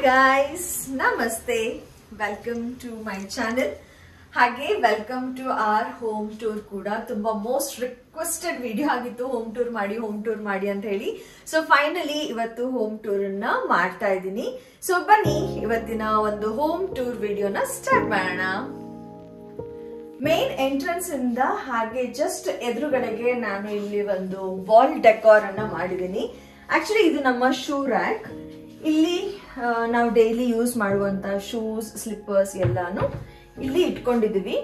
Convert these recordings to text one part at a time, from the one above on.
guys, namaste. Welcome to my channel. ಹಾಗೆ welcome to our home tour ಕೂಡ ತುಂಬಾ most requested video ಆಗಿತ್ತು home tour ಮಾಡಿ ಅಂತ ಹೇಳಿ. ಸೊ ಫೈನಲಿ ಇವತ್ತು ಹೋಮ್ ಟೂರ್ ಅನ್ನ ಮಾಡ್ತಾ ಇದ್ದೀನಿ. ಸೊ ಬನ್ನಿ ಇವತ್ತಿನ ಒಂದು ಹೋಮ್ ಟೂರ್ ವಿಡಿಯೋನ ಸ್ಟಾರ್ಟ್ ಮಾಡೋಣ. ಮೇನ್ ಎಂಟ್ರೆನ್ಸ್ ಇಂದ ಹಾಗೆ ಜಸ್ಟ್ ಎದುರುಗಡೆಗೆ ನಾನು ಇಲ್ಲಿ ಒಂದು ವಾಲ್ ಡೆಕೋರ್ ಅನ್ನ ಮಾಡಿದ್ದೀನಿ. ಆಕ್ಚುಲಿ ಇದು ನಮ್ಮ ಶೂ ರ್ಯಾಕ್. ಇಲ್ಲಿ ನಾವು ಡೈಲಿ ಯೂಸ್ ಮಾಡುವಂತ ಶೂಸ್, ಸ್ಲಿಪ್ಪರ್ಸ್ ಎಲ್ಲಾನು ಇಲ್ಲಿ ಇಟ್ಕೊಂಡಿದೀವಿ.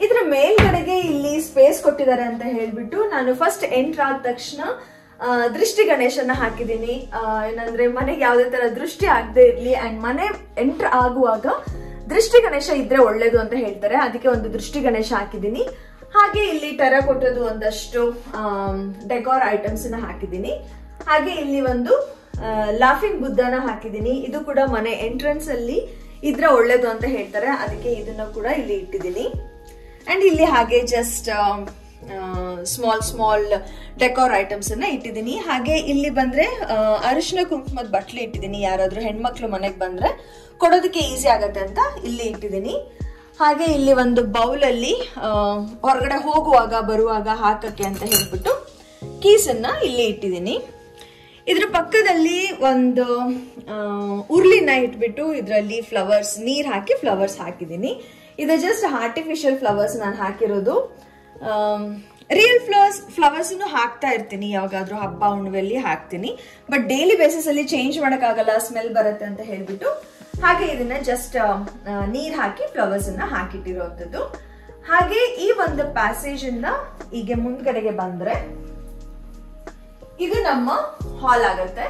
ಇದ್ರ ಮೇಲ್ಗಡೆಗೆ ಇಲ್ಲಿ ಸ್ಪೇಸ್ ಕೊಟ್ಟಿದ್ದಾರೆ ಅಂತ ಹೇಳ್ಬಿಟ್ಟು ನಾನು ಫಸ್ಟ್ ಎಂಟರ್ ಆದ ತಕ್ಷಣ ದೃಷ್ಟಿ ಗಣೇಶನ ಹಾಕಿದೀನಿ. ಏನಂದ್ರೆ ಮನೆಗೆ ಯಾವುದೇ ತರ ದೃಷ್ಟಿ ಆಗದೆ ಇರ್ಲಿ ಅಂಡ್ ಮನೆ ಎಂಟರ್ ಆಗುವಾಗ ದೃಷ್ಟಿ ಗಣೇಶ ಇದ್ರೆ ಒಳ್ಳೇದು ಅಂತ ಹೇಳ್ತಾರೆ. ಅದಕ್ಕೆ ಒಂದು ದೃಷ್ಟಿ ಗಣೇಶ ಹಾಕಿದೀನಿ. ಹಾಗೆ ಇಲ್ಲಿ ಟೆರಕೋಟದ ಒಂದಷ್ಟು ಡೆಕೋರ್ ಐಟಮ್ಸ್ ನ ಹಾಕಿದೀನಿ. ಹಾಗೆ ಇಲ್ಲಿ ಒಂದು ಲಾಫಿಂಗ್ ಬುದ್ಧನ ಹಾಕಿದೀನಿ. ಇದು ಕೂಡ ಮನೆ ಎಂಟ್ರೆನ್ಸ್ ಅಲ್ಲಿ ಇದ್ರೆ ಒಳ್ಳೇದು ಅಂತ ಹೇಳ್ತಾರೆ. ಅದಕ್ಕೆ ಇದನ್ನ ಕೂಡ ಇಲ್ಲಿ ಇಟ್ಟಿದ್ದೀನಿ. ಅಂಡ್ ಇಲ್ಲಿ ಹಾಗೆ ಜಸ್ಟ್ ಸ್ಮಾಲ್ ಡೆಕೋರ್ ಐಟಮ್ಸ್ ಅನ್ನ ಇಟ್ಟಿದ್ದೀನಿ. ಹಾಗೆ ಇಲ್ಲಿ ಬಂದ್ರೆ ಅರಿಶಿನ ಕುಂಕುಮದ ಬಟ್ಲಿ ಇಟ್ಟಿದ್ದೀನಿ. ಯಾರಾದ್ರೂ ಹೆಣ್ಮಕ್ಳು ಮನೆಗೆ ಬಂದ್ರೆ ಕೊಡೋದಕ್ಕೆ ಈಸಿ ಆಗತ್ತೆ ಅಂತ ಇಲ್ಲಿ ಇಟ್ಟಿದ್ದೀನಿ. ಹಾಗೆ ಇಲ್ಲಿ ಒಂದು ಬೌಲ್ ಅಲ್ಲಿ ಹೊರಗಡೆ ಹೋಗುವಾಗ ಬರುವಾಗ ಹಾಕಕ್ಕೆ ಅಂತ ಹೇಳ್ಬಿಟ್ಟು ಕೀಸನ್ನ ಇಲ್ಲಿ ಇಟ್ಟಿದ್ದೀನಿ. ಇದ್ರ ಪಕ್ಕದಲ್ಲಿ ಒಂದು ಉರ್ಲಿನ ಇಟ್ಬಿಟ್ಟು ಇದರಲ್ಲಿ ಫ್ಲವರ್ಸ್, ನೀರ್ ಹಾಕಿ ಫ್ಲವರ್ಸ್ ಹಾಕಿದ್ದೀನಿ. ಇದು ಜಸ್ಟ್ ಆರ್ಟಿಫಿಷಿಯಲ್ ಫ್ಲವರ್ಸ್ ನಾನು ಹಾಕಿರೋದು. ರಿಯಲ್ ಫ್ಲವರ್ಸ್ ಹಾಕ್ತಾ ಇರ್ತೀನಿ, ಯಾವಾಗಾದ್ರೂ ಹಬ್ಬ ಹುಣ್ಣಿಮೆಯಲ್ಲಿ ಹಾಕ್ತೀನಿ. ಬಟ್ ಡೈಲಿ ಬೇಸಿಸ್ ಅಲ್ಲಿ ಚೇಂಜ್ ಮಾಡಕ್ಕಾಗಲ್ಲ, ಸ್ಮೆಲ್ ಬರುತ್ತೆ ಅಂತ ಹೇಳ್ಬಿಟ್ಟು ಹಾಗೆ ಇದನ್ನ ಜಸ್ಟ್ ನೀರ್ ಹಾಕಿ ಫ್ಲವರ್ಸ್ ಅನ್ನ ಹಾಕಿಟ್ಟಿರೋಂಥದ್ದು. ಹಾಗೆ ಈ ಒಂದು ಪ್ಯಾಸೇಜ್ ಇಂದ ಹೀಗೆ ಮುಂದ್ಗಡೆಗೆ ಬಂದ್ರೆ ಇದು ನಮ್ಮ ಹಾಲ್ ಆಗತ್ತೆ.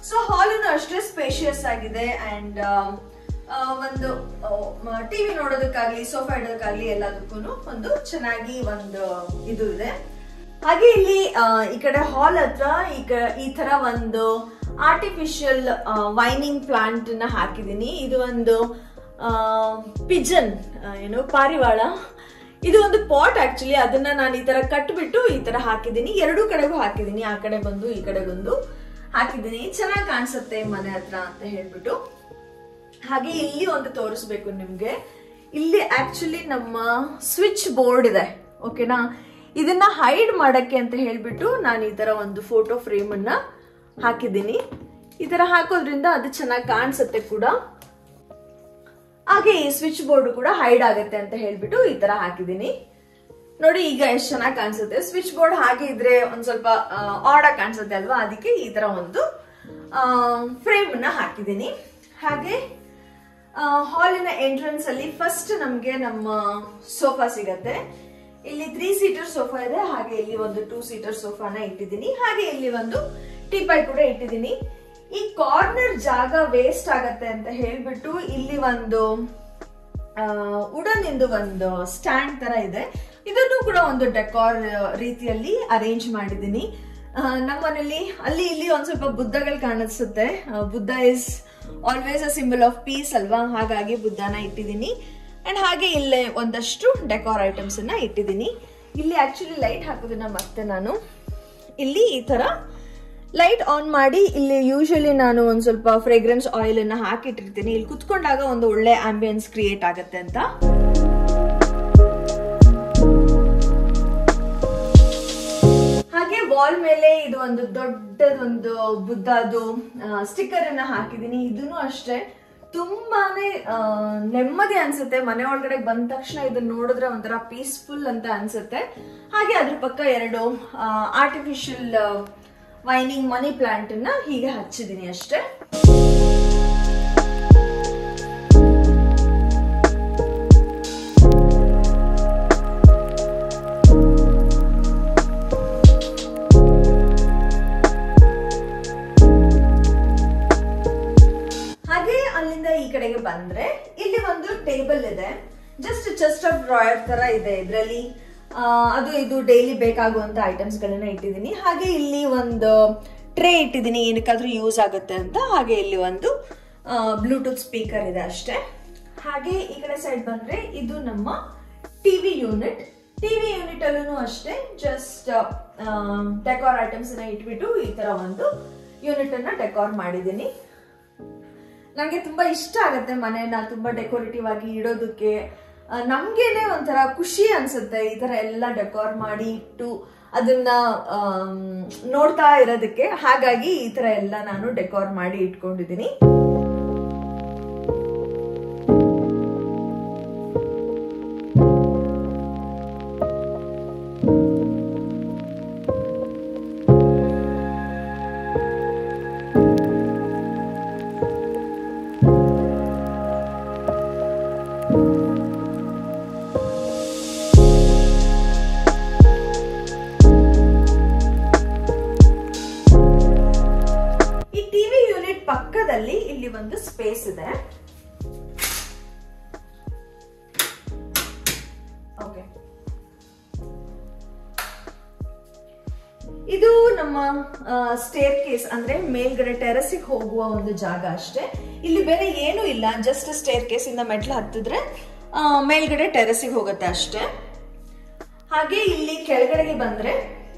ಸೊ ಹಾಲ್ ಅಷ್ಟೇ ಸ್ಪೇಷಿಯಸ್ ಆಗಿದೆ ಅಂಡ್ ಒಂದು ಟಿವಿ ನೋಡೋದಕ್ಕಾಗ್ಲಿ, ಸೋಫಾ ಇಡೋದಕ್ಕಾಗ್ಲಿ ಎಲ್ಲದಕ್ಕೂ ಒಂದು ಚೆನ್ನಾಗಿ ಒಂದು ಇದು ಇದೆ. ಹಾಗೆ ಇಲ್ಲಿ ಈ ಕಡೆ ಹಾಲ್ ಹತ್ರ ಈ ತರ ಒಂದು ಆರ್ಟಿಫಿಷಿಯಲ್ ವೈನಿಂಗ್ ಪ್ಲಾಂಟ್ ನ ಹಾಕಿದೀನಿ. ಇದು ಒಂದು ಪಿಜನ್, ಪಾರಿವಾಳ. ಇದು ಒಂದು ಪಾಟ್ ಆಕ್ಚುಲಿ. ಅದನ್ನ ನಾನು ಈ ತರ ಕಟ್ಬಿಟ್ಟು ಈ ತರ ಹಾಕಿದೀನಿ. ಎರಡೂ ಕಡೆಗೂ ಹಾಕಿದೀನಿ, ಆ ಕಡೆ ಬಂದು ಈ ಕಡೆ ಬಂದು ಹಾಕಿದೀನಿ. ಚೆನ್ನಾಗಿ ಕಾಣಿಸುತ್ತೆ ಮನೆ ಹತ್ರ ಅಂತ ಹೇಳ್ಬಿಟ್ಟು. ಹಾಗೆ ಇಲ್ಲಿ ಒಂದು ತೋರಿಸ್ಬೇಕು ನಿಮ್ಗೆ. ಇಲ್ಲಿ ಆಕ್ಚುಲಿ ನಮ್ಮ ಸ್ವಿಚ್ ಬೋರ್ಡ್ ಇದೆ, ಓಕೆನಾ. ಇದನ್ನ ಹೈಡ್ ಮಾಡಕ್ಕೆ ಅಂತ ಹೇಳ್ಬಿಟ್ಟು ನಾನು ಈ ತರ ಒಂದು ಫೋಟೋ ಫ್ರೇಮ್ ಅನ್ನ ಹಾಕಿದ್ದೀನಿ. ಈ ತರ ಹಾಕೋದ್ರಿಂದ ಅದು ಚೆನ್ನಾಗಿ ಕಾಣಿಸುತ್ತೆ ಕೂಡ. ಹಾಗೆ ಈ ಸ್ವಿಚ್ ಬೋರ್ಡ್ ಕೂಡ ಹೈಡ್ ಆಗುತ್ತೆ ಅಂತ ಹೇಳ್ಬಿಟ್ಟು ಈ ತರ ಹಾಕಿದೀನಿ. ನೋಡಿ ಈಗ ಎಷ್ಟು ಚೆನ್ನಾಗಿ ಕಾಣಿಸುತ್ತೆ. ಸ್ವಿಚ್ ಬೋರ್ಡ್ ಹಾಗೆ ಇದ್ರೆ ಒಂದ್ ಸ್ವಲ್ಪ ಆಡ್ ಆಗಿ ಕಾಣಿಸುತ್ತೆ ಅಲ್ವಾ, ಅದಕ್ಕೆ ಈ ತರ ಒಂದು ಫ್ರೇಮ್ ನ ಹಾಕಿದೀನಿ. ಹಾಗೆ ಹಾಲಿನ ಎಂಟ್ರೆನ್ಸ್ ಅಲ್ಲಿ ಫಸ್ಟ್ ನಮ್ಗೆ ನಮ್ಮ ಸೋಫಾ ಸಿಗತ್ತೆ. ಇಲ್ಲಿ 3 ಸೀಟರ್ ಸೋಫಾ ಇದೆ. ಹಾಗೆ ಇಲ್ಲಿ ಒಂದು 2 ಸೀಟರ್ ಸೋಫಾನ ಇಟ್ಟಿದ್ದೀನಿ. ಹಾಗೆ ಇಲ್ಲಿ ಒಂದು ಟೀಪಾಯ್ ಕೂಡ ಇಟ್ಟಿದ್ದೀನಿ. ಈ ಕಾರ್ನರ್ ಜಾಗ ವೇಸ್ಟ್ ಆಗತ್ತೆ ಅಂತ ಹೇಳ್ಬಿಟ್ಟು ಇಲ್ಲಿ ಒಂದು ವುಡನ್ ಇಂದು ಒಂದು ಸ್ಟ್ಯಾಂಡ್ ತರ ಇದೆ. ಇದನ್ನು ಕೂಡ ಒಂದು ಡೆಕೋರ್ ರೀತಿಯಲ್ಲಿ ಅರೇಂಜ್ ಮಾಡಿದ್ದೀನಿ. ನಮ್ಮನೇಲಿ ಅಲ್ಲಿ ಇಲ್ಲಿ ಒಂದ್ ಸ್ವಲ್ಪ ಬುದ್ಧಗಳು ಕಾಣಿಸುತ್ತೆ. Buddha is always a symbol of piece ಅಲ್ವಾ, ಹಾಗಾಗಿ ಬುದ್ಧನ ಇಟ್ಟಿದ್ದೀನಿ. ಅಂಡ್ ಹಾಗೆ ಇಲ್ಲೇ ಒಂದಷ್ಟು ಡೆಕೋರ್ ಐಟಮ್ಸ್ ಅನ್ನ ಇಟ್ಟಿದ್ದೀನಿ. ಇಲ್ಲಿ ಆಕ್ಚುಲಿ ಲೈಟ್ ಹಾಕೋದನ್ನ ಮತ್ತೆ ನಾನು ಇಲ್ಲಿ ಈ ತರ ಲೈಟ್ ಆನ್ ಮಾಡಿ ಇಲ್ಲಿ ಯೂಶಲಿ ನಾನು ಒಂದ್ ಸ್ವಲ್ಪ ಫ್ರೇಗ್ರೆನ್ಸ್ ಆಯಿಲ್ ಅನ್ನ ಹಾಕಿಟ್ಟಿರ್ತೀನಿ. ಇಲ್ಲಿ ಕುತ್ಕೊಂಡಾಗ ಒಂದು ಒಳ್ಳೆ ಆಂಬಿಯನ್ಸ್ ಕ್ರಿಯೇಟ್ ಆಗುತ್ತೆ ಅಂತ. ಹಾಗೆ ವಾಲ್ ಮೇಲೆ ಇದು ಒಂದು ದೊಡ್ಡದೊಂದು ಬುದ್ಧದು ಸ್ಟಿಕ್ಕರ್ ಅನ್ನ ಹಾಕಿದೀನಿ. ಇದನ್ನು ಅಷ್ಟೇ ತುಂಬಾನೇ ನೆಮ್ಮದಿ ಅನ್ಸುತ್ತೆ. ಮನೆ ಒಳಗಡೆ ಬಂದ ತಕ್ಷಣ ಇದನ್ನ ನೋಡಿದ್ರೆ ಒಂಥರ ಪೀಸ್ಫುಲ್ ಅಂತ ಅನ್ಸುತ್ತೆ. ಹಾಗೆ ಅದ್ರ ಪಕ್ಕ ಎರಡು ಆರ್ಟಿಫಿಷಿಯಲ್ ವೈನಿಂಗ್ ಮನಿ ಪ್ಲಾಂಟ್ ಅನ್ನ ಹೀಗೆ ಹಚ್ಚಿದೀನಿ ಅಷ್ಟೇ. ಹಾಗೆ ಅಲ್ಲಿಂದ ಈ ಕಡೆಗೆ ಬಂದ್ರೆ ಇಲ್ಲಿ ಒಂದು ಟೇಬಲ್ ಇದೆ. ಜಸ್ಟ್ ಚೆಸ್ಟ್ ಆಫ್ ಡ್ರಾಯರ್ ತರ ಇದೆ. ಇದರಲ್ಲಿ ಅದು ಇದು ಡೈಲಿ ಬೇಕಾಗುವಂತ ಐಟಮ್ಸ್ ಗಳನ್ನ ಇಟ್ಟಿದ್ದೀನಿ. ಹಾಗೆ ಇಲ್ಲಿ ಒಂದು ಟ್ರೇ ಇಟ್ಟಿದ್ದೀನಿ, ಏನಕ್ಕಾದ್ರೂ ಯೂಸ್ ಆಗುತ್ತೆ ಅಂತ. ಹಾಗೆ ಇಲ್ಲಿ ಒಂದು ಬ್ಲೂಟೂತ್ ಸ್ಪೀಕರ್ ಇದೆ ಅಷ್ಟೇ. ಹಾಗೆ ಈ ಕಡೆ ಸೈಡ್ ಬಂದ್ರೆ ಇದು ನಮ್ಮ ಟಿವಿ ಯೂನಿಟ್. ಟಿವಿ ಯೂನಿಟ್ ಅಲ್ಲೂ ಅಷ್ಟೇ ಜಸ್ಟ್ ಡೆಕೋರ್ ಐಟಮ್ಸ್ ಇಟ್ಬಿಟ್ಟು ಈ ತರ ಒಂದು ಯೂನಿಟ್ ಅನ್ನ ಡೆಕೋರ್ ಮಾಡಿದ್ದೀನಿ. ನನಗೆ ತುಂಬಾ ಇಷ್ಟ ಆಗುತ್ತೆ ಮನೆಯನ್ನ ತುಂಬಾ ಡೆಕೋರೇಟಿವ್ ಆಗಿ ಇಡೋದಕ್ಕೆ. ನಮ್ಗೇನೆ ಒಂಥರ ಖುಷಿ ಅನ್ಸುತ್ತೆ ಈ ತರ ಎಲ್ಲ ಡೆಕೋರ್ ಮಾಡಿ ಇಟ್ಟು ಅದನ್ನ ನೋಡ್ತಾ ಇರೋದಕ್ಕೆ. ಹಾಗಾಗಿ ಈ ತರ ಎಲ್ಲ ನಾನು ಡೆಕೋರ್ ಮಾಡಿ ಇಟ್ಕೊಂಡಿದ್ದೀನಿ. ಪಕ್ಕದಲ್ಲಿ ಇಲ್ಲಿ ಒಂದು ಸ್ಪೇಸ್ ಇದೆ. ಓಕೆ, ಇದು ನಮ್ಮ ಸ್ಟೇರ್ ಕೇಸ್ ಅಂದ್ರೆ ಮೇಲ್ಗಡೆ ಟೆರಸಿಗೆ ಹೋಗುವ ಒಂದು ಜಾಗ ಅಷ್ಟೇ. ಇಲ್ಲಿ ಬೇರೆ ಏನು ಇಲ್ಲ, ಜಸ್ಟ್ ಸ್ಟೇರ್ ಕೇಸ್ ಇಂದ ಮೆಟ್ಲು ಹತ್ತಿದ್ರೆ ಮೇಲ್ಗಡೆ ಟೆರಸಿಗೆ ಹೋಗುತ್ತೆ ಅಷ್ಟೇ. ಹಾಗೆ ಇಲ್ಲಿ ಕೆಳಗಡೆಗೆ ಬಂದ್ರೆ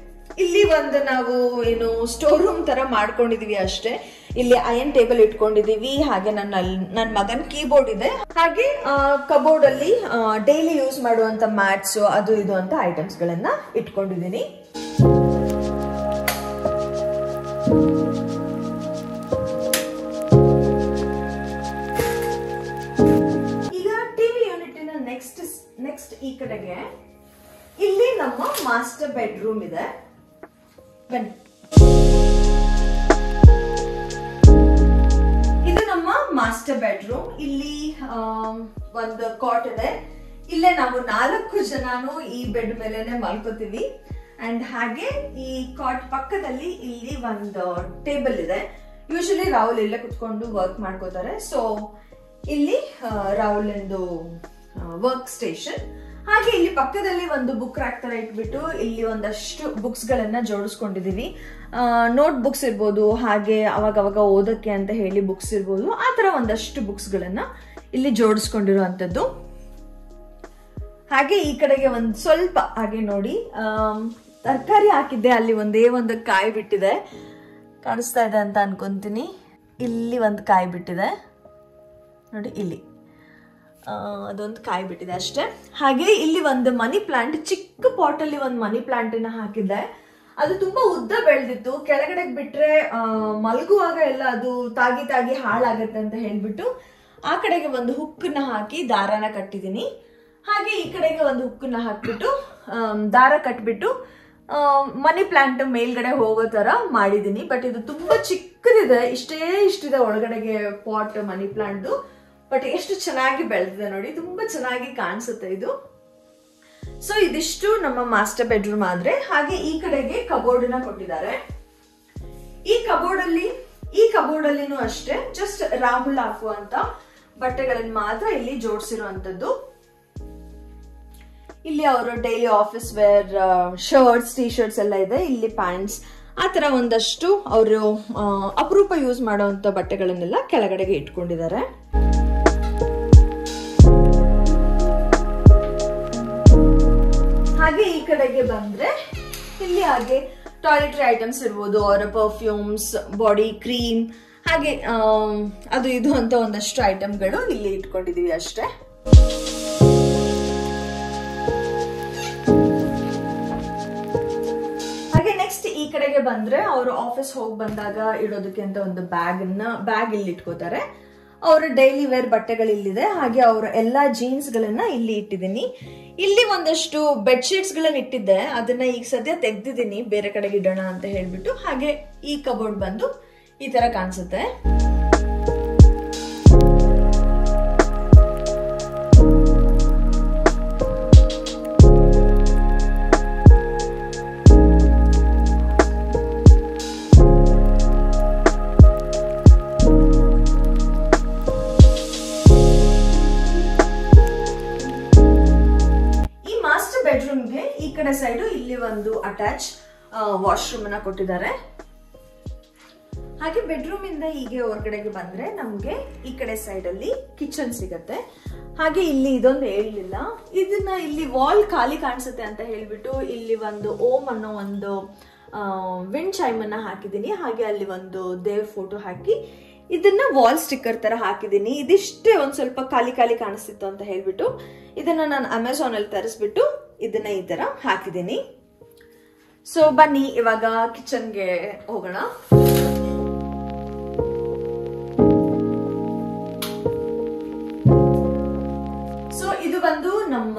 ಇಲ್ಲಿ ಒಂದು ನಾವು ಏನು ಸ್ಟೋರ್ ರೂಮ್ ತರ ಮಾಡ್ಕೊಂಡಿದೀವಿ ಅಷ್ಟೇ. ಇಲ್ಲಿ ಅಯನ್ ಟೇಬಲ್ ಇಟ್ಕೊಂಡಿದೀವಿ, ಹಾಗೆ ನನ್ನ ಮಗನ್ ಕೀಬೋರ್ಡ್ ಇದೆ, ಹಾಗೆ ಕಬೋರ್ಡ್ ಅಲ್ಲಿ ಡೈಲಿ ಯೂಸ್ ಮಾಡುವಂತ ಮ್ಯಾಟ್ಸ್ ಅದು ಇದು ಅಂತ ಐಟಮ್ಸ್ ಗಳನ್ನ ಇಟ್ಕೊಂಡಿದೀನಿ. ಈಗ ಟಿವಿ ಯೂನಿಟಿನ ನೆಕ್ಸ್ಟ್ ಈ ಕಡೆಗೆ ಇಲ್ಲಿ ನಮ್ಮ ಮಾಸ್ಟರ್ ಬೆಡ್ರೂಮ್ ಇದೆ. ಬನ್ನಿ, ಇದು ನಮ್ಮ ಮಾಸ್ಟರ್ ಬೆಡ್ರೂಮ್. ಇಲ್ಲಿ ಒಂದು ಕಾಟ್ ಇದೆ. ಇಲ್ಲೇ ನಾವು 4 ಜನನು ಈ ಬೆಡ್ ಮೇಲೆನೆ ಮಲ್ಕೋತೀವಿ. ಅಂಡ್ ಹಾಗೆ ಈ ಕಾಟ್ ಪಕ್ಕದಲ್ಲಿ ಇಲ್ಲಿ ಒಂದು ಟೇಬಲ್ ಇದೆ. ಯೂಶಲಿ ರಾಹುಲ್ ಇಲ್ಲೇ ಕುತ್ಕೊಂಡು ವರ್ಕ್ ಮಾಡ್ಕೋತಾರೆ. ಸೊ ಇಲ್ಲಿ ರಾಹುಲ್ ಎಂದು ವರ್ಕ್ ಸ್ಟೇಷನ್. ಹಾಗೆ ಇಲ್ಲಿ ಪಕ್ಕದಲ್ಲಿ ಒಂದು ಬುಕ್ ರ್ಯಾಕ್ ತರ ಇಟ್ಬಿಟ್ಟು ಇಲ್ಲಿ ಒಂದಷ್ಟು ಬುಕ್ಸ್ ಗಳನ್ನ ಜೋಡಿಸ್ಕೊಂಡಿದೀವಿ. ನೋಟ್ ಬುಕ್ಸ್ ಇರ್ಬೋದು, ಹಾಗೆ ಅವಾಗ ಓದಕ್ಕೆ ಅಂತ ಹೇಳಿ ಬುಕ್ಸ್ ಇರ್ಬೋದು, ಆ ತರ ಒಂದಷ್ಟು ಬುಕ್ಸ್ ಗಳನ್ನ ಇಲ್ಲಿ ಜೋಡಿಸ್ಕೊಂಡಿರುವಂತದ್ದು. ಹಾಗೆ ಈ ಕಡೆಗೆ ಒಂದ್ ಸ್ವಲ್ಪ ಹಾಗೆ ನೋಡಿ ತರಕಾರಿ ಹಾಕಿದ್ದೆ, ಅಲ್ಲಿ ಒಂದೇ ಒಂದು ಕಾಯಿ ಬಿಟ್ಟಿದೆ, ಕಾಣಿಸ್ತಾ ಇದೆ ಅಂತ ಅನ್ಕೊಂತೀನಿ. ಇಲ್ಲಿ ಒಂದು ಕಾಯಿ ಬಿಟ್ಟಿದೆ ನೋಡಿ, ಇಲ್ಲಿ ಅದೊಂದು ಕಾಯಿ ಬಿಟ್ಟಿದೆ ಅಷ್ಟೇ. ಹಾಗೆ ಇಲ್ಲಿ ಒಂದು ಮನಿ ಪ್ಲಾಂಟ್, ಚಿಕ್ಕ ಪಾಟ್ ಅಲ್ಲಿ ಒಂದು ಮನಿ ಪ್ಲಾಂಟ್ ಅನ್ನ ಹಾಕಿದ್ದೆ. ಅದು ತುಂಬಾ ಉದ್ದ ಬೆಳೆದಿತ್ತು. ಕೆಳಗಡೆ ಬಿಟ್ರೆ ಮಲಗುವಾಗ ಎಲ್ಲ ಅದು ತಾಗಿ ಹಾಳಾಗತ್ತೆ ಅಂತ ಹೇಳ್ಬಿಟ್ಟು ಆ ಕಡೆಗೆ ಒಂದು ಹುಕ್ಕನ್ನ ಹಾಕಿ ದಾರನ ಕಟ್ಟಿದೀನಿ. ಹಾಗೆ ಈ ಕಡೆಗೆ ಒಂದು ಹುಕ್ಕನ್ನ ಹಾಕ್ಬಿಟ್ಟು ದಾರ ಕಟ್ಬಿಟ್ಟು ಮನಿ ಪ್ಲಾಂಟ್ ಮೇಲ್ಗಡೆ ಹೋಗೋ ತರ ಮಾಡಿದೀನಿ. ಬಟ್ ಇದು ತುಂಬಾ ಚಿಕ್ಕದಿದೆ, ಇಷ್ಟಿದೆ ಒಳಗಡೆಗೆ ಪಾಟ್ ಮನಿ ಪ್ಲಾಂಟ್. ಬಟ್ ಎಷ್ಟು ಚೆನ್ನಾಗಿ ಬೆಳೆದಿದೆ ನೋಡಿ, ತುಂಬಾ ಚೆನ್ನಾಗಿ ಕಾಣಿಸುತ್ತೆ ಇದು. ಸೊ ಇದಿಷ್ಟು ನಮ್ಮ ಮಾಸ್ಟರ್ ಬೆಡ್ರೂಮ್ ಆದ್ರೆ. ಹಾಗೆ ಈ ಕಡೆಗೆ ಕಬೋರ್ಡ್ ನ ಕೊಟ್ಟಿದ್ದಾರೆ. ಈ ಕಬೋರ್ಡ್ ಅಲ್ಲಿನೂ ಅಷ್ಟೇ ಜಸ್ಟ್ ರಾಹುಲ್ ಹಾಕುವಂತ ಬಟ್ಟೆಗಳನ್ನ ಮಾತ್ರ ಇಲ್ಲಿ ಜೋಡಿಸಿರುವಂತದ್ದು. ಇಲ್ಲಿ ಅವರು daily office wear shirts, T shirts ಎಲ್ಲ ಇದೆ. ಇಲ್ಲಿ ಪ್ಯಾಂಟ್ಸ್, ಆ ತರ ಒಂದಷ್ಟು ಅವರು ಅಪರೂಪ ಯೂಸ್ ಮಾಡುವಂತ ಬಟ್ಟೆಗಳನ್ನೆಲ್ಲ ಕೆಳಗಡೆಗೆ ಇಟ್ಕೊಂಡಿದ್ದಾರೆ. ಹಾಗೆ ಈ ಕಡೆಗೆ ಬಂದ್ರೆ ಇಲ್ಲಿ ಹಾಗೆ ಟಾಯ್ಲೆಟರಿ ಐಟಮ್ಸ್ ಇರ್ಬೋದು, ಅವರ ಪರ್ಫ್ಯೂಮ್ಸ್, ಬಾಡಿ ಕ್ರೀಮ್, ಹಾಗೆ ಅದು ಇದು ಅಂತ ಒಂದಷ್ಟು ಐಟಮ್ಗಳು ಇಲ್ಲಿ ಇಟ್ಕೊಂಡಿದೀವಿ ಅಷ್ಟೇ. ಹಾಗೆ ನೆಕ್ಸ್ಟ್ ಈ ಕಡೆಗೆ ಬಂದ್ರೆ ಅವರು ಆಫೀಸ್ ಹೋಗಿ ಬಂದಾಗ ಇಡೋದಕ್ಕೆ ಅಂತ ಒಂದು ಬ್ಯಾಗ್ ಇಲ್ಲಿ ಇಟ್ಕೋತಾರೆ. ಅವರ ಡೈಲಿ ವೇರ್ ಬಟ್ಟೆಗಳು ಇಲ್ಲಿದೆ. ಹಾಗೆ ಅವರ ಎಲ್ಲಾ ಜೀನ್ಸ್ ಗಳನ್ನ ಇಲ್ಲಿ ಇಟ್ಟಿದ್ದೀನಿ. ಇಲ್ಲಿ ಒಂದಷ್ಟು ಬೆಡ್ಶೀಟ್ಸ್ ಗಳನ್ನ ಇಟ್ಟಿದ್ದೆ, ಅದನ್ನ ಈಗ ಸದ್ಯ ತೆಗ್ದಿದ್ದೀನಿ ಬೇರೆ ಕಡೆಗೆ ಇಡೋಣ ಅಂತ ಹೇಳ್ಬಿಟ್ಟು. ಹಾಗೆ ಈ ಕಬೋರ್ಡ್ ಬಂದು ಈ ತರ ಕಾಣಿಸುತ್ತೆ. ಬೆಡ್ರೂಮ್ಗೆ ಈ ಕಡೆ ಸೈಡು ಇಲ್ಲಿ ಒಂದು ಅಟ್ಯಾಚ್ ವಾಶ್ರೂಮ್ ಅನ್ನ ಕೊಟ್ಟಿದ್ದಾರೆ. ಹಾಗೆ ಬೆಡ್ರೂಮ್ ಇಂದ ಹೀಗೆ ಹೊರಗಡೆಗೆ ಬಂದ್ರೆ ನಮ್ಗೆ ಈ ಕಡೆ ಸೈಡ್ ಅಲ್ಲಿ ಕಿಚನ್ ಸಿಗತ್ತೆ. ಹಾಗೆ ಇಲ್ಲಿ ಇದೊಂದು ಹೇಳಿಲ್ಲ, ಇದನ್ನ ಇಲ್ಲಿ ವಾಲ್ ಖಾಲಿ ಕಾಣಿಸುತ್ತೆ ಅಂತ ಹೇಳ್ಬಿಟ್ಟು ಇಲ್ಲಿ ಒಂದು ಓಂ ಅನ್ನೋ ಒಂದು ವಿಂಡ್ ಚೈಮ್ ಅನ್ನ ಹಾಕಿದೀನಿ. ಹಾಗೆ ಅಲ್ಲಿ ಒಂದು ದೇವ್ರ ಫೋಟೋ ಹಾಕಿ ಇದನ್ನ ವಾಲ್ ಸ್ಟಿಕ್ಕರ್ ತರ ಹಾಕಿದ್ದೀನಿ. ಇದಿಷ್ಟೇ ಒಂದ್ ಸ್ವಲ್ಪ ಖಾಲಿ ಖಾಲಿ ಕಾಣಿಸ್ತಿತ್ತು ಅಂತ ಹೇಳ್ಬಿಟ್ಟು ಇದನ್ನ ನಾನು ಅಮೆಝಾನ್ ಅಲ್ಲಿ ತರಿಸ್ಬಿಟ್ಟು ಇದನ್ನ ಈ ತರ ಹಾಕಿದ್ದೀನಿ. ಸೊ ಬನ್ನಿ ಇವಾಗ ಕಿಚನ್ಗೆ ಹೋಗೋಣ. ಬಂದು ನಮ್ಮ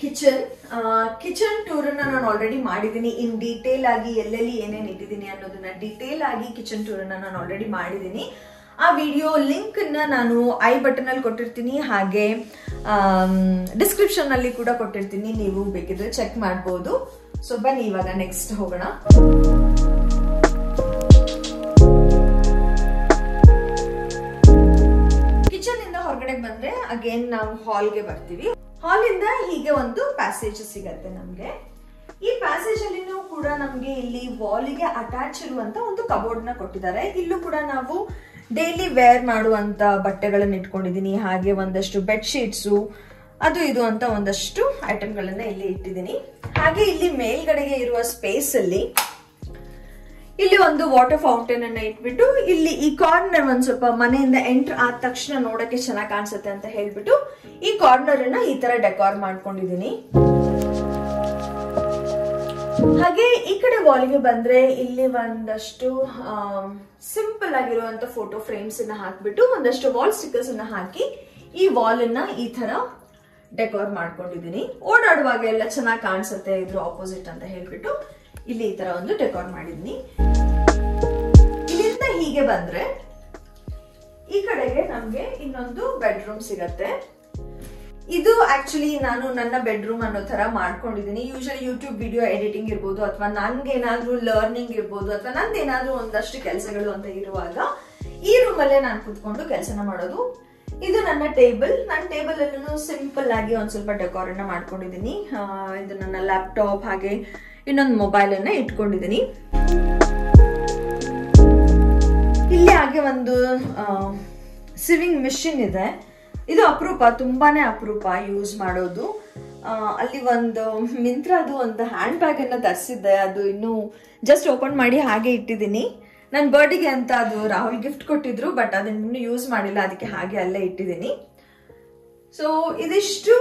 ಕಿಚನ್ ಟೂರ್ ಅನ್ನ ನಾನು ಆಲ್ರೆಡಿ ಮಾಡಿದ್ದೀನಿ. ಇನ್ ಡೀಟೇಲ್ ಆಗಿ ಎಲ್ಲೆಲ್ಲಿ ಏನೇನ್ ಇಟ್ಟಿದ್ದೀನಿ ಅನ್ನೋದನ್ನ ಡೀಟೇಲ್ ಆಗಿ ಕಿಚನ್ ಟೂರ್ ಅನ್ನ ನಾನು ಆಲ್ರೆಡಿ ಮಾಡಿದ್ದೀನಿ. ಆ ವಿಡಿಯೋ ಲಿಂಕ್ ನ ನಾನು ಐ ಬಟನ್ ಅಲ್ಲಿ ಕೊಟ್ಟಿರ್ತೀನಿ, ಹಾಗೆ ಡಿಸ್ಕ್ರಿಪ್ಷನ್ ಅಲ್ಲಿ ಕೂಡ ಕೊಟ್ಟಿರ್ತೀನಿ, ನೀವು ಬೇಕಿದ್ರೆ ಚೆಕ್ ಮಾಡಬಹುದು. ಸೊ ಬನ್ನಿ ಇವಾಗ ನೆಕ್ಸ್ಟ್ ಹೋಗೋಣ. ಕಿಚನ್ ಇಂದ ಹೊರಗಡೆ ಬಂದ್ರೆ ಅಗೇನ್ ನಾವು ಹಾಲ್ಗೆ ಬರ್ತೀವಿ. ಹಾಲ್ ಇಂದ ಹೀಗೆ ಒಂದು ಪ್ಯಾಸೇಜ್ ಸಿಗತ್ತೆ ನಮ್ಗೆ. ಈ ಪ್ಯಾಸೇಜ್ ಅಲ್ಲಿ ಕೂಡ ನಮ್ಗೆ ಇಲ್ಲಿ ವಾಲಿಗೆ ಅಟ್ಯಾಚ್ ಇರುವಂತ ಒಂದು ಕಬೋರ್ಡ್ ನ ಕೊಟ್ಟಿದ್ದಾರೆ. ಇಲ್ಲೂ ಕೂಡ ನಾವು ಡೈಲಿ ವೇರ್ ಮಾಡುವಂತ ಬಟ್ಟೆಗಳನ್ನ ಇಟ್ಕೊಂಡಿದೀನಿ, ಹಾಗೆ ಒಂದಷ್ಟು ಬೆಡ್ ಶೀಟ್ಸ್ ಅದು ಇದು ಅಂತ ಒಂದಷ್ಟು ಐಟಮ್ ಗಳನ್ನ ಇಲ್ಲಿ ಇಟ್ಟಿದ್ದೀನಿ. ಹಾಗೆ ಇಲ್ಲಿ ಮೇಲ್ಗಡೆಗೆ ಇರುವ ಸ್ಪೇಸ್ ಅಲ್ಲಿ ಇಲ್ಲಿ ಒಂದು ವಾಟರ್ ಫೌಂಟೇನ್ ಅನ್ನ ಇಟ್ಬಿಟ್ಟು ಇಲ್ಲಿ ಈ ಕಾರ್ನರ್ ಒಂದ್ ಸ್ವಲ್ಪ ಮನೆಯಿಂದ ಎಂಟರ್ ಆದ ತಕ್ಷಣ ನೋಡಕ್ಕೆ ಚೆನ್ನಾಗಿ ಕಾಣಿಸುತ್ತೆ ಅಂತ ಹೇಳ್ಬಿಟ್ಟು ಈ ಕಾರ್ನರ್ ಅನ್ನ ಈ ತರ ಡೆಕೋರ್ ಮಾಡ್ಕೊಂಡಿದೀನಿ. ಹಾಗೆ ಈ ಕಡೆ ವಾಲ್ಗೆ ಬಂದ್ರೆ ಇಲ್ಲಿ ಒಂದಷ್ಟು ಸಿಂಪಲ್ ಆಗಿರುವಂತ ಫೋಟೋ ಫ್ರೇಮ್ಸ್ ಅನ್ನ ಹಾಕ್ಬಿಟ್ಟು ಒಂದಷ್ಟು ವಾಲ್ ಸ್ಟಿಕ್ಕರ್ಸ್ ಅನ್ನ ಹಾಕಿ ಈ ವಾಲ್ ಅನ್ನ ಈ ತರ ಡೆಕೋರ್ ಮಾಡ್ಕೊಂಡಿದೀನಿ. ಓಡಾಡುವಾಗ ಎಲ್ಲ ಚೆನ್ನಾಗಿ ಕಾಣಿಸುತ್ತೆ ಇದ್ರ ಆಪೋಸಿಟ್ ಅಂತ ಹೇಳ್ಬಿಟ್ಟು ಇಲ್ಲಿ ಈ ತರ ಒಂದು ಡೆಕೋರ್ ಮಾಡಿದೀನಿ. ಇಲ್ಲಿಂದ ಹೀಗೆ ಬಂದ್ರೆ ಈ ಕಡೆಗೆ ನಮ್ಗೆ ಇನ್ನೊಂದು ಬೆಡ್ರೂಮ್ ಸಿಗತ್ತೆ. ಇದು ಆಕ್ಚುಲಿ ನಾನು ನನ್ನ ಬೆಡ್ರೂಮ್ ಅನ್ನೋ ತರ ಮಾಡ್ಕೊಂಡಿದೀನಿ. ಯೂಶಲಿ ಯೂಟ್ಯೂಬ್ ವಿಡಿಯೋ ಎಡಿಟಿಂಗ್ ಇರ್ಬೋದು, ಅಥವಾ ನನ್ಗೆ ಏನಾದ್ರೂ ಲರ್ನಿಂಗ್ ಇರ್ಬೋದು, ಅಥವಾ ನಂದೇನಾದ್ರೂ ಒಂದಷ್ಟು ಕೆಲಸಗಳು ಅಂತ ಇರುವಾಗ ಈ ರೂಮ್ ಅಲ್ಲೇ ನಾನು ಕುತ್ಕೊಂಡು ಕೆಲಸನ ಮಾಡೋದು. ಇದು ನನ್ನ ಟೇಬಲ್. ನನ್ನ ಟೇಬಲ್ ಅಲ್ಲೂ ಸಿಂಪಲ್ ಆಗಿ ಒಂದ್ ಸ್ವಲ್ಪ ಡೆಕೋರ್ ಅನ್ನ ಮಾಡ್ಕೊಂಡಿದೀನಿ. ಇದು ನನ್ನ ಲ್ಯಾಪ್ಟಾಪ್ ಹಾಗೆ ಇನ್ನೊಂದು ಮೊಬೈಲ್ ಅನ್ನ ಇಟ್ಕೊಂಡಿದೀನಿ. ಇಲ್ಲಿ ಹಾಗೆ ಒಂದು ಸಿವಿಂಗ್ ಮಿಷಿನ್ ಇದೆ. ಇದು ಅಪರೂಪ, ತುಂಬಾನೇ ಅಪರೂಪ ಯೂಸ್ ಮಾಡೋದು. ಅಲ್ಲಿ ಒಂದು ಮಿಂತ್ರಾದು ಒಂದು ಹ್ಯಾಂಡ್ ಬ್ಯಾಗ್ ಅನ್ನ ತರಿಸಿದ್ದೆ, ಅದು ಇನ್ನು ಜಸ್ಟ್ ಓಪನ್ ಮಾಡಿ ಹಾಗೆ ಇಟ್ಟಿದ್ದೀನಿ. ನನ್ನ ಬರ್ಡೇಗೆ ಅಂತ ಅದು ರಾಹುಲ್ ಗಿಫ್ಟ್ ಕೊಟ್ಟಿದ್ರು, ಬಟ್ ಅದನ್ನ ಇನ್ನೂ ಯೂಸ್ ಮಾಡಿಲ್ಲ, ಅದಕ್ಕೆ ಹಾಗೆ ಅಲ್ಲೇ ಇಟ್ಟಿದ್ದೀನಿ. ಸೊ ಇದಿಷ್ಟು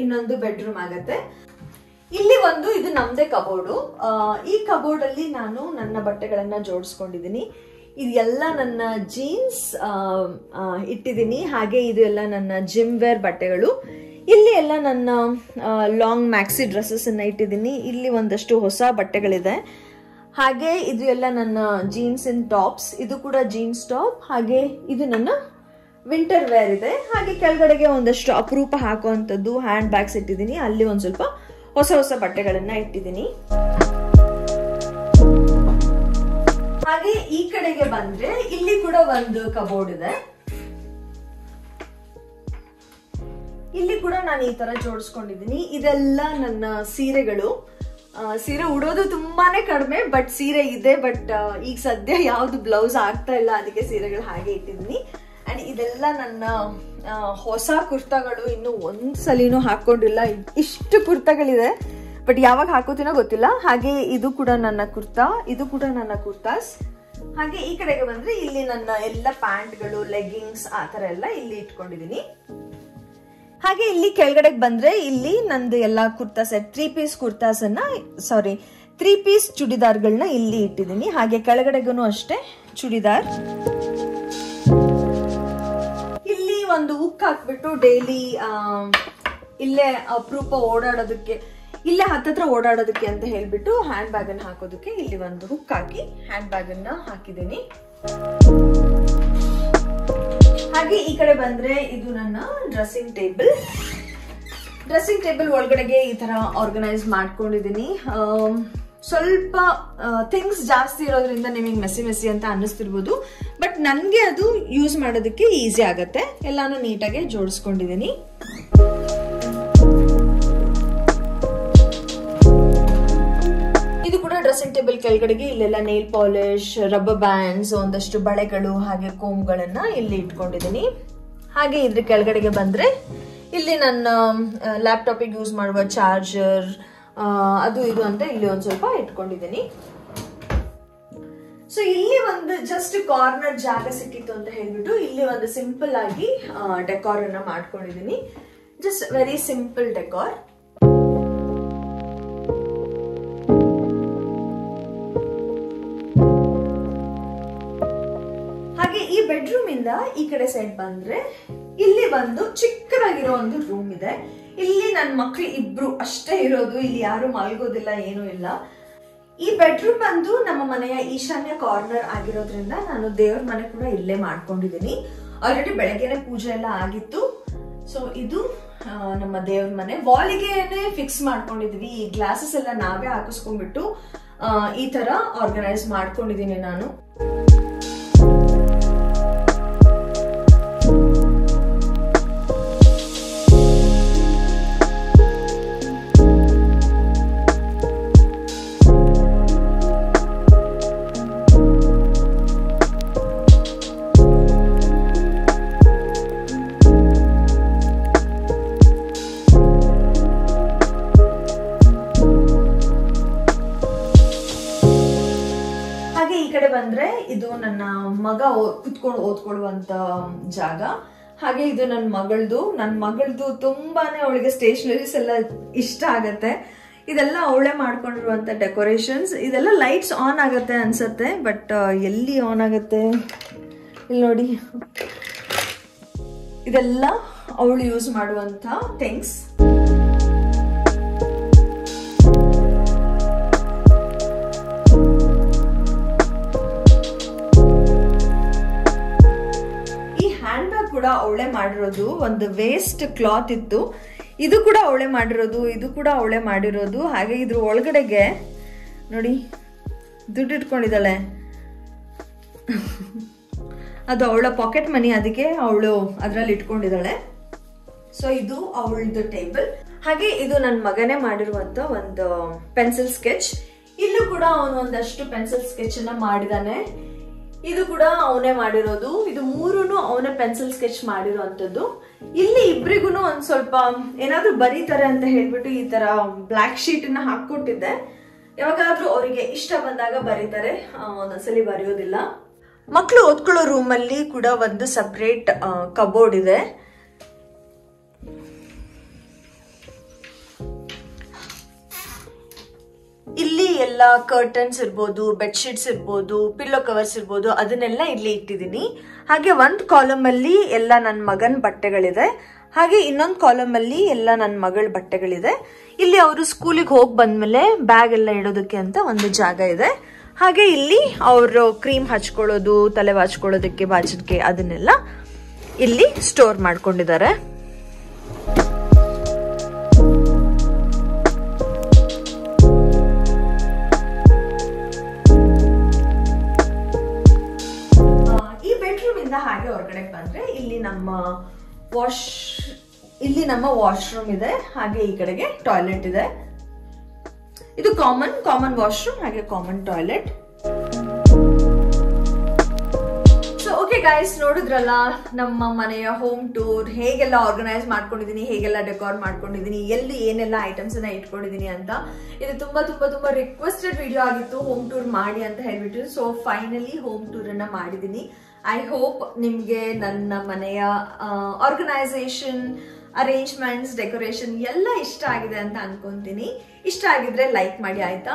ಇನ್ನೊಂದು ಬೆಡ್ರೂಮ್ ಆಗತ್ತೆ. ಇಲ್ಲಿ ಒಂದು ಇದು ನಮ್ದೇ ಕಬೋರ್ಡು. ಈ ಕಬೋರ್ಡ್ ಅಲ್ಲಿ ನಾನು ನನ್ನ ಬಟ್ಟೆಗಳನ್ನ ಜೋಡಿಸ್ಕೊಂಡಿದ್ದೀನಿ. ಇದೆಲ್ಲ ನನ್ನ ಜೀನ್ಸ್ ಇಟ್ಟಿದ್ದೀನಿ, ಹಾಗೆ ಇದು ಎಲ್ಲ ನನ್ನ ಜಿಮ್ ವೇರ್ ಬಟ್ಟೆಗಳು. ಇಲ್ಲಿ ಎಲ್ಲ ನನ್ನ ಲಾಂಗ್ ಮ್ಯಾಕ್ಸಿ ಡ್ರೆಸ್ಸಸ್ ಅನ್ನ ಇಟ್ಟಿದ್ದೀನಿ. ಇಲ್ಲಿ ಒಂದಷ್ಟು ಹೊಸ ಬಟ್ಟೆಗಳಿದೆ. ಹಾಗೆ ಇದು ಎಲ್ಲ ನನ್ನ ಜೀನ್ಸ್ ಇನ್ ಟಾಪ್ಸ್. ಇದು ಕೂಡ ಜೀನ್ಸ್ ಟಾಪ್. ಹಾಗೆ ಇದು ನನ್ನ ವಿಂಟರ್ ವೇರ್ ಇದೆ. ಹಾಗೆ ಕೆಳಗಡೆಗೆ ಒಂದಷ್ಟು ಅಪರೂಪ ಹಾಕುವಂಥದ್ದು ಹ್ಯಾಂಡ್ ಬ್ಯಾಗ್ಸ್ ಇಟ್ಟಿದ್ದೀನಿ. ಅಲ್ಲಿ ಒಂದ್ ಸ್ವಲ್ಪ ಹೊಸ ಹೊಸ ಬಟ್ಟೆಗಳನ್ನ ಇಟ್ಟಿದ್ದೀನಿ. ಹಾಗೆ ಈ ಕಡೆಗೆ ಬಂದ್ರೆ ಇಲ್ಲಿ ಕೂಡ ಒಂದು ಕಬೋರ್ಡ್ ಇದೆ. ಇಲ್ಲಿ ಕೂಡ ನಾನು ಈ ತರ ಜೋಡಿಸ್ಕೊಂಡಿದ್ದೀನಿ. ಇದೆಲ್ಲ ನನ್ನ ಸೀರೆಗಳು. ಸೀರೆ ಉಡೋದು ತುಂಬಾನೇ ಕಡಿಮೆ, ಬಟ್ ಸೀರೆ ಇದೆ. ಬಟ್ ಈಗ ಸದ್ಯ ಯಾವ್ದು ಬ್ಲೌಸ್ ಆಗ್ತಾ ಇಲ್ಲ, ಅದಕ್ಕೆ ಸೀರೆಗಳು ಹಾಗೆ ಇಟ್ಟಿದ್ದೀನಿ. ಅಂಡ್ ಇದೆಲ್ಲ ನನ್ನ ಹೊಸ ಕುರ್ತಾಗಳು. ಇನ್ನು ಒಂದ್ಸಲಿನೂ ಹಾಕೊಂಡಿಲ್ಲ. ಇಷ್ಟು ಕುರ್ತಾಗಳಿದೆ, ಬಟ್ ಯಾವಾಗ ಹಾಕೋತೀನೋ ಗೊತ್ತಿಲ್ಲ. ಹಾಗೆ ಇದು ಕೂಡ ನನ್ನ ಕುರ್ತಾ, ಇದು ಕೂಡ ನನ್ನ ಕುರ್ತಾಸ್. ಹಾಗೆ ಈ ಕಡೆಗೆ ಬಂದ್ರೆ ಇಲ್ಲಿ ನನ್ನ ಎಲ್ಲ ಪ್ಯಾಂಟ್ಗಳು, ಲೆಗ್ಗಿಂಗ್ಸ್ ಆ ತರ ಎಲ್ಲ ಇಲ್ಲಿ ಇಟ್ಕೊಂಡಿದೀನಿ. ಹಾಗೆ ಇಲ್ಲಿ ಕೆಳಗಡೆ ಬಂದ್ರೆ ಇಲ್ಲಿ ನಂದು ಎಲ್ಲ ಕುರ್ತಾ ಸೆಟ್, 3 ಪೀಸ್ ಕುರ್ತಾಸ್ ಅನ್ನ, ಸಾರಿ 3 ಪೀಸ್ ಚೂಡಿದಾರ್ಗಳನ್ನ ಇಲ್ಲಿ ಇಟ್ಟಿದ್ದೀನಿ. ಹಾಗೆ ಕೆಳಗಡೆಗೂ ಅಷ್ಟೇ ಚೂಡಿದಾರ್. ಇಲ್ಲಿ ಒಂದು ಉಕ್ ಹಾಕ್ಬಿಟ್ಟು ಡೈಲಿ ಇಲ್ಲೇ ಅಪರೂಪ ಓಡಾಡೋದಕ್ಕೆ, ಇಲ್ಲೇ ಹತ್ತತ್ರ ಓಡಾಡೋದಕ್ಕೆ ಅಂತ ಹೇಳ್ಬಿಟ್ಟು ಹ್ಯಾಂಡ್ ಬ್ಯಾಗ್ ಅನ್ನ ಹಾಕೋದಕ್ಕೆ ಇಲ್ಲಿ ಒಂದು ಹುಕ್ ಹಾಕಿ ಹ್ಯಾಂಡ್ ಬ್ಯಾಗ್ ಅನ್ನ ಹಾಕಿದ್ದೀನಿ. ಹಾಗೆ ಈ ಕಡೆ ಬಂದ್ರೆ ಇದು ನನ್ನ ಡ್ರೆಸ್ಸಿಂಗ್ ಟೇಬಲ್. ಡ್ರೆಸ್ಸಿಂಗ್ ಟೇಬಲ್ ಒಳಗಡೆಗೆ ಈ ತರ ಆರ್ಗನೈಸ್ ಮಾಡ್ಕೊಂಡಿದ್ದೀನಿ. ಸ್ವಲ್ಪ ಥಿಂಗ್ಸ್ ಜಾಸ್ತಿ ಇರೋದ್ರಿಂದ ನಿಮಗೆ ಮೆಸ್ಸಿ ಮೆಸ್ಸಿ ಅಂತ ಅನ್ನಿಸ್ತಿರ್ಬೋದು, ಬಟ್ ನನಗೆ ಅದು ಯೂಸ್ ಮಾಡೋದಕ್ಕೆ ಈಸಿ ಆಗತ್ತೆ. ಎಲ್ಲಾನು ನೀಟಾಗಿ ಜೋಡಿಸ್ಕೊಂಡಿದ್ದೀನಿ. ಇದು ಕೂಡ ಡ್ರೆಸ್ಸಿಂಗ್ ಟೇಬಲ್ ಕೆಳಗಡೆಗೆ ಇಲ್ಲೆಲ್ಲ ನೇಲ್ ಪಾಲಿಶ್, ರಬ್ಬರ್ ಬ್ಯಾಂಡ್ಸ್, ಒಂದಷ್ಟು ಬಳೆಗಳು ಹಾಗೆ ಕೋಮ್ಗಳನ್ನ ಇಲ್ಲಿ ಇಟ್ಕೊಂಡಿದ್ದೀನಿ. ಹಾಗೆ ಇದ್ರ ಕೆಳಗಡೆಗೆ ಬಂದ್ರೆ ಇಲ್ಲಿ ನನ್ನ ಲ್ಯಾಪ್ಟಾಪಿಗೆ ಯೂಸ್ ಮಾಡುವ ಚಾರ್ಜರ್ ಅದು ಇದು ಅಂತ ಇಲ್ಲಿ ಒಂದ್ ಸ್ವಲ್ಪ ಇಟ್ಕೊಂಡಿದ್ದೀನಿ. ಸೊ ಇಲ್ಲಿ ಒಂದು ಜಸ್ಟ್ ಕಾರ್ನರ್ ಜಾಗ ಸಿಕ್ಕಿತ್ತು ಅಂತ ಹೇಳ್ಬಿಟ್ಟು ಇಲ್ಲಿ ಒಂದು ಸಿಂಪಲ್ ಆಗಿ ಡೆಕೋರ್ ಅನ್ನ ಮಾಡ್ಕೊಂಡಿದೀನಿ. Just very simple decor. ಹಾಗೆ ಈ ಬೆಡ್ರೂಮ್ ಇಂದ ಈ ಕಡೆ ಸೈಡ್ ಬಂದ್ರೆ ಇಲ್ಲಿ ಒಂದು ಚಿಕ್ಕದಾಗಿರೋ ಒಂದು ರೂಮ್ ಇದೆ. ಇಲ್ಲಿ ನನ್ನ ಮಕ್ಳು ಇಬ್ರು ಅಷ್ಟೇ ಇರೋದು, ಇಲ್ಲಿ ಯಾರು ಮಲ್ಗೋದಿಲ್ಲ, ಏನೂ ಇಲ್ಲ. ಈ ಬೆಡ್ರೂಮ್ ಬಂದು ನಮ್ಮ ಮನೆಯ ಈಶಾನ್ಯ ಕಾರ್ನರ್ ಆಗಿರೋದ್ರಿಂದ ನಾನು ದೇವ್ರ ಮನೆ ಕೂಡ ಇಲ್ಲೇ ಮಾಡ್ಕೊಂಡಿದ್ದೀನಿ. ಆಲ್ರೆಡಿ ಬೆಳಗ್ಗೆನೆ ಪೂಜೆ ಎಲ್ಲ ಆಗಿತ್ತು. ಸೊ ಇದು ನಮ್ಮ ದೇವ್ರ ಮನೆ. ವಾಲಿಗೆನೆ ಫಿಕ್ಸ್ ಮಾಡ್ಕೊಂಡಿದ್ವಿ. ಈ ಗ್ಲಾಸಸ್ ಎಲ್ಲ ನಾವೇ ಹಾಕಿಸ್ಕೊಂಡ್ಬಿಟ್ಟು ಈ ತರ ಆರ್ಗನೈಸ್ ಮಾಡ್ಕೊಂಡಿದ್ದೀನಿ ನಾನು. ಬಂದ್ರೆ ಇದು ನನ್ನ ಮಗ ಕುತ್ಕೊಂಡು ಓದ್ಕೊಳ್ಳುವಂತ ಜಾಗ. ಹಾಗೆ ಇದು ನನ್ನ ಮಗಳದು ತುಂಬಾನೇ ಅವಳಿಗೆ ಸ್ಟೇಷನರೀಸ್ ಎಲ್ಲ ಇಷ್ಟ ಆಗತ್ತೆ. ಇದೆಲ್ಲ ಅವಳೇ ಮಾಡ್ಕೊಂಡಿರುವಂತ ಡೆಕೋರೇಷನ್ಸ್. ಇದೆಲ್ಲ ಲೈಟ್ಸ್ ಆನ್ ಆಗತ್ತೆ ಅನ್ಸತ್ತೆ, ಬಟ್ ಎಲ್ಲಿ ಆನ್ ಆಗತ್ತೆ ಇಲ್ಲಿ ನೋಡಿ. ಇದೆಲ್ಲ ಅವಳು ಯೂಸ್ ಮಾಡುವಂತ ಥಿಂಗ್ಸ್. ಕೂಡ ಅವಳೆ ಮಾಡಿರೋದು. ಒಂದು ವೇಸ್ಟ್ ಕ್ಲಾತ್ ಇತ್ತು, ಇದು ಕೂಡ ಅವಳೆ ಮಾಡಿರೋದು, ಇದು ಕೂಡ ಅವಳೆ ಮಾಡಿರೋದು. ಹಾಗೆ ಇದ್ರ ಒಳಗಡೆಗೆ ನೋಡಿ ದುಡ್ಡು ಇಟ್ಕೊಂಡಿದ್ದಾಳೆ. ಅದು ಅವಳ ಪಾಕೆಟ್ ಮನಿ, ಅದಕ್ಕೆ ಅವಳು ಅದ್ರಲ್ಲಿ ಇಟ್ಕೊಂಡಿದ್ದಾಳೆ. ಸೊ ಇದು ಅವಳದು ಟೇಬಲ್. ಹಾಗೆ ಇದು ನನ್ನ ಮಗನೇ ಮಾಡಿರುವಂತ ಒಂದು ಪೆನ್ಸಿಲ್ ಸ್ಕೆಚ್. ಇಲ್ಲೂ ಕೂಡ ಅವನು ಒಂದಷ್ಟು ಪೆನ್ಸಿಲ್ ಸ್ಕೆಚ್ ಅನ್ನ ಮಾಡಿದಾನೆ. ಇದು ಕೂಡ ಅವನೇ ಮಾಡಿರೋದು. ಇದು ಮೂರೂನು ಅವನೇ ಪೆನ್ಸಿಲ್ ಸ್ಕೆಚ್ ಮಾಡಿರುವಂತದ್ದು. ಇಲ್ಲಿ ಇಬ್ರಿಗೂ ಒಂದ್ ಸ್ವಲ್ಪ ಏನಾದ್ರೂ ಬರೀತಾರೆ ಅಂತ ಹೇಳ್ಬಿಟ್ಟು ಈ ತರ ಬ್ಲಾಕ್ ಶೀಟ್ ನ ಹಾಕೊಟ್ಟಿದ್ದೆ. ಯಾವಾಗಾದ್ರೂ ಅವರಿಗೆ ಇಷ್ಟ ಬಂದಾಗ ಬರೀತಾರೆ, ಒಂದೊಂದ್ಸಲಿ ಬರೆಯೋದಿಲ್ಲ. ಮಕ್ಕಳು ಓದ್ಕೊಳ್ಳೋ ರೂಮ್ ಅಲ್ಲಿ ಕೂಡ ಒಂದು ಸಪರೇಟ್ ಕಬೋರ್ಡ್ ಇದೆ. ಇಲ್ಲಿ ಎಲ್ಲ ಕರ್ಟನ್ಸ್ ಇರ್ಬೋದು, ಬೆಡ್ಶೀಟ್ಸ್ ಇರ್ಬೋದು, ಪಿಲ್ಲೋ ಕವರ್ಸ್ ಇರ್ಬೋದು, ಅದನ್ನೆಲ್ಲ ಇಲ್ಲಿ ಇಟ್ಟಿದ್ದೀನಿ. ಹಾಗೆ ಒಂದು ಕಾಲಮ್ ಅಲ್ಲಿ ಎಲ್ಲ ನನ್ನ ಮಗನ ಬಟ್ಟೆಗಳಿದೆ. ಹಾಗೆ ಇನ್ನೊಂದು ಕಾಲಮ್ ಅಲ್ಲಿ ಎಲ್ಲ ನನ್ನ ಮಗಳ ಬಟ್ಟೆಗಳಿದೆ. ಇಲ್ಲಿ ಅವರು ಸ್ಕೂಲಿಗೆ ಹೋಗಿ ಬಂದ್ಮೇಲೆ ಬ್ಯಾಗ್ ಎಲ್ಲ ಇಡೋದಕ್ಕೆ ಅಂತ ಒಂದು ಜಾಗ ಇದೆ. ಹಾಗೆ ಇಲ್ಲಿ ಅವರು ಕ್ರೀಮ್ ಹಚ್ಕೊಳ್ಳೋದು, ತಲೆ ಬಾಚ್ಕೊಳ್ಳೋದಕ್ಕೆ ಬಾಚಕ್ಕೆ ಅದನ್ನೆಲ್ಲ ಇಲ್ಲಿ ಸ್ಟೋರ್ ಮಾಡ್ಕೊಂಡಿದ್ದಾರೆ. ಹಾಗೆ ಹೊರಗಡೆ ಬಂದ್ರೆ ಇಲ್ಲಿ ನಮ್ಮ ವಾಶ್ರೂಮ್ ಇದೆ. ಹಾಗೆ ಈ ಕಡೆಗೆ ಟಾಯ್ಲೆಟ್ ಇದೆ. ಇದು ಕಾಮನ್ ವಾಶ್ರೂಮ್, ಹಾಗೆ common toilet. So okay guys, ನೋಡಿದ್ರಲ್ಲ ನಮ್ಮ ಮನೆಯ ಹೋಮ್ ಟೂರ್. ಹೇಗೆಲ್ಲ ಆರ್ಗನೈಸ್ ಮಾಡ್ಕೊಂಡಿದೀನಿ, ಹೇಗೆಲ್ಲ ಡೆಕೋರ್ ಮಾಡ್ಕೊಂಡಿದೀನಿ, ಎಲ್ಲಿ ಏನೆಲ್ಲ ಐಟಮ್ಸ್ ಅನ್ನ ಇಟ್ಕೊಂಡಿದೀನಿ ಅಂತ. ಇದು ತುಂಬಾ ರಿಕ್ವೆಸ್ಟೆಡ್ ವಿಡಿಯೋ ಆಗಿತ್ತು, ಹೋಮ್ ಟೂರ್ ಮಾಡಿ ಅಂತ ಹೇಳ್ಬಿಟ್ಟು. ಸೊ ಫೈನಲಿ ಹೋಮ್ ಟೂರ್ ಅನ್ನ ಮಾಡಿದೀನಿ. ಐ ಹೋಪ್ ನಿಮ್ಗೆ ನನ್ನ ಮನೆಯ ಆರ್ಗನೈಸೇಷನ್, ಅರೇಂಜ್ಮೆಂಟ್ಸ್, ಡೆಕೋರೇಷನ್ ಎಲ್ಲ ಇಷ್ಟ ಆಗಿದೆ ಅಂತ ಅನ್ಕೊಂತೀನಿ. ಇಷ್ಟ ಆಗಿದ್ರೆ ಲೈಕ್ ಮಾಡಿ ಆಯ್ತಾ.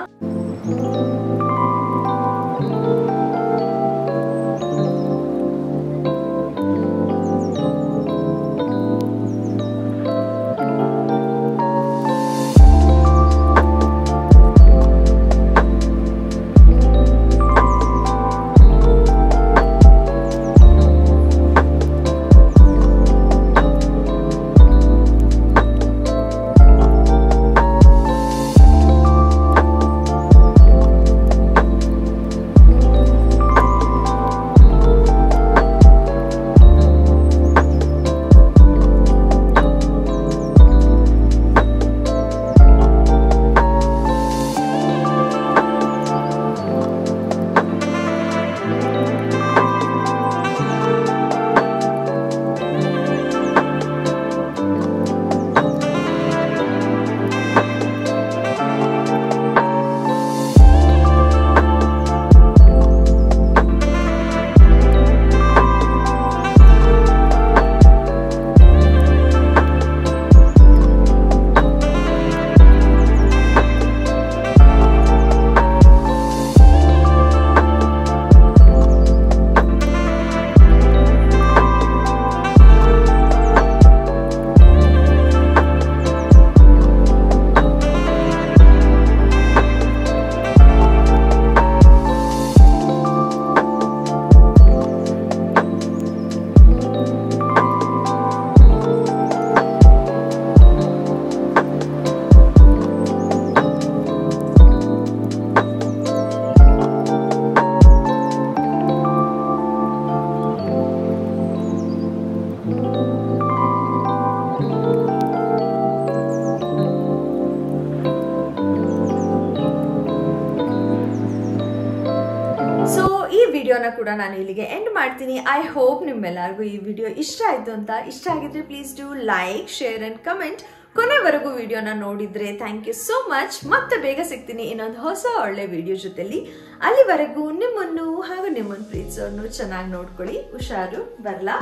ವಿಡಿಯೋನ ಕೂಡ ನಾನು ಇಲ್ಲಿಗೆ ಎಂಡ್ ಮಾಡ್ತೀನಿ. ಐ ಹೋಪ್ ನಿಮ್ಮೆಲ್ಲರಿಗೂ ಈ ವಿಡಿಯೋ ಇಷ್ಟ ಆಯ್ತು ಅಂತ. ಇಷ್ಟ ಆಗಿದ್ರೆ please do like, share and comment. ಕೊನೆವರೆಗೂ ವಿಡಿಯೋನ ನೋಡಿದ್ರೆ ಥ್ಯಾಂಕ್ ಯು ಸೋ ಮಚ್. ಮತ್ತೆ ಬೇಗ ಸಿಗ್ತೀನಿ ಇನ್ನೊಂದು ಹೊಸ ಒಳ್ಳೆ ವಿಡಿಯೋ ಜೊತೆಲಿ. ಅಲ್ಲಿವರೆಗೂ ನಿಮ್ಮನ್ನು ಹಾಗೂ ನಿಮ್ಮನ್ನು ಪ್ರೀತಿಸೋರ್ನು ಚೆನ್ನಾಗಿ ನೋಡ್ಕೊಳ್ಳಿ. ಹುಷಾರು. ಬರ್ಲಾ.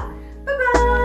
ಬಾಯ್.